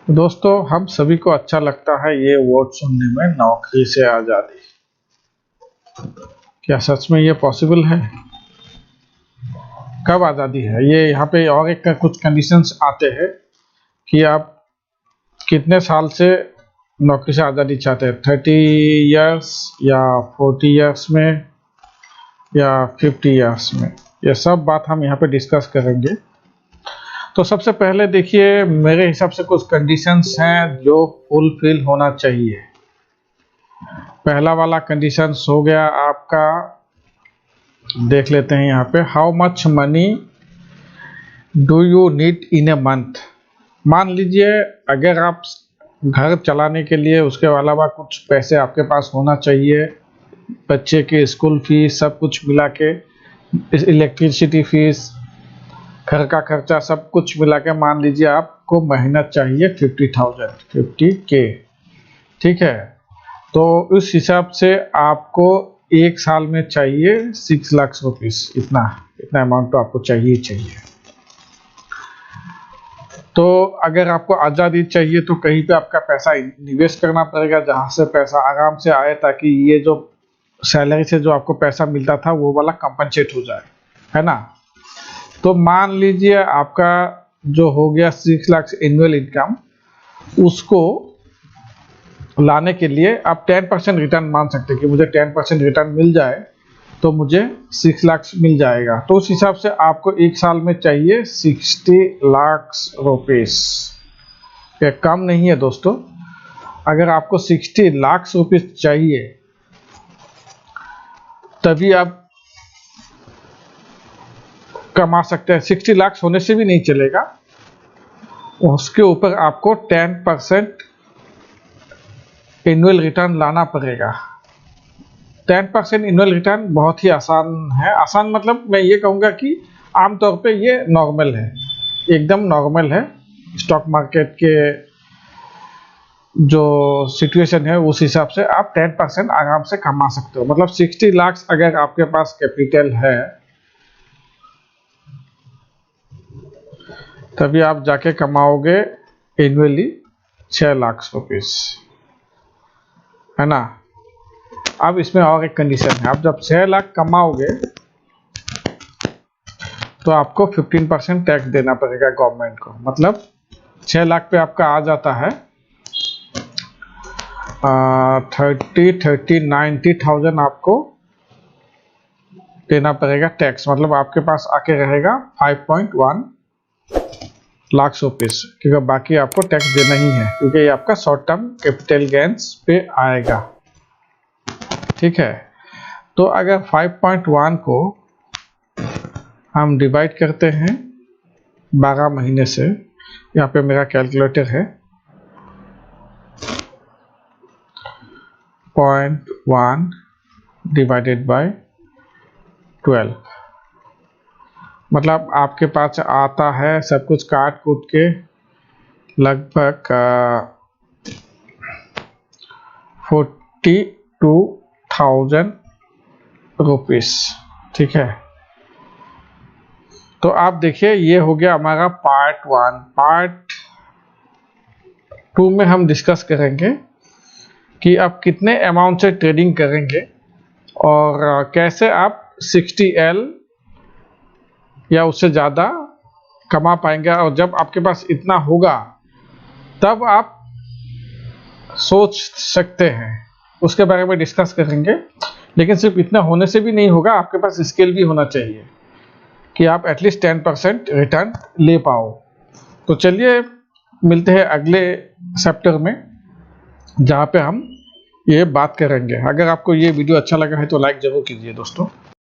दोस्तों, हम सभी को अच्छा लगता है ये वर्ड सुनने में, नौकरी से आज़ादी। क्या सच में ये पॉसिबल है? कब आज़ादी है ये? यहाँ पे और एक कुछ कंडीशंस आते हैं कि आप कितने साल से नौकरी से आज़ादी चाहते हैं, 30 इयर्स या 40 इयर्स में या 50 इयर्स में। ये सब बात हम यहाँ पे डिस्कस करेंगे। तो सबसे पहले देखिए, मेरे हिसाब से कुछ कंडीशंस हैं जो फुलफिल होना चाहिए। पहला वाला कंडीशंस हो गया आपका, देख लेते हैं यहाँ पे, how much money do you need in a month. मान लीजिए अगर आप घर चलाने के लिए उसके अलावा कुछ पैसे आपके पास होना चाहिए, बच्चे के स्कूल फीस सब कुछ मिला के, इलेक्ट्रिसिटी फीस, घर का खर्चा सब कुछ मिला के मान लीजिए आपको मेहनत चाहिए 50K। ठीक है, तो उस हिसाब से आपको एक साल में चाहिए 6 लाख रुपीस। इतना अमाउंट तो आपको चाहिए। तो अगर आपको आज़ादी चाहिए तो कहीं पे आपका पैसा निवेश करना पड़ेगा जहां से पैसा आराम से आए, ताकि ये जो सैलरी से जो आपको पैसा मिलता था वो वाला कंपनसेट हो जाए, है ना। तो मान लीजिए आपका जो हो गया 6 लाख एनुअल इनकम, उसको लाने के लिए आप 10% रिटर्न मान सकते हैं कि मुझे 10% रिटर्न मिल जाए तो मुझे 6 लाख मिल जाएगा। तो उस हिसाब से आपको एक साल में चाहिए 60 लाख रुपीस। ये कम नहीं है दोस्तों। अगर आपको 60 लाख रुपीस चाहिए तभी आप कमा सकते हैं। 60 लाख होने से भी नहीं चलेगा, उसके ऊपर आपको 10% एनुअल रिटर्न लाना पड़ेगा। 10% एनुअल रिटर्न बहुत ही आसान है। आसान मतलब मैं ये कहूँगा कि आमतौर पे ये नॉर्मल है, एकदम नॉर्मल है। स्टॉक मार्केट के जो सिचुएशन है उस हिसाब से आप 10% आराम से कमा सकते हो। मतलब 60 लाख अगर आपके पास कैपिटल है तभी आप जाके कमाओगे एनुअली 6 लाख रुपीस, है ना। अब इसमें और एक कंडीशन है, आप जब 6 लाख कमाओगे तो आपको 15% टैक्स देना पड़ेगा गवर्नमेंट को। मतलब 6 लाख पे आपका आ जाता है 90,000 आपको देना पड़ेगा टैक्स। मतलब आपके पास आके रहेगा 5.1 लाख रुपीस, क्योंकि बाकी आपको टैक्स देना ही है, क्योंकि ये आपका शॉर्ट टर्म कैपिटल गेन्स पे आएगा। ठीक है, तो अगर 5.1 को हम डिवाइड करते हैं 12 महीने से, यहाँ पे मेरा कैलकुलेटर है, 0.1 डिवाइडेड बाय 12, मतलब आपके पास आता है सब कुछ काट कूट के लगभग 42,000 रुपीस। ठीक है, तो आप देखिए ये हो गया हमारा पार्ट 1। पार्ट 2 में हम डिस्कस करेंगे कि आप कितने अमाउंट से ट्रेडिंग करेंगे और कैसे आप 60L या उससे ज़्यादा कमा पाएंगे। और जब आपके पास इतना होगा तब आप सोच सकते हैं, उसके बारे में डिस्कस करेंगे। लेकिन सिर्फ इतना होने से भी नहीं होगा, आपके पास स्किल भी होना चाहिए कि आप एटलीस्ट 10% रिटर्न ले पाओ। तो चलिए मिलते हैं अगले चैप्टर में, जहाँ पे हम ये बात करेंगे। अगर आपको ये वीडियो अच्छा लगा है तो लाइक जरूर कीजिए दोस्तों।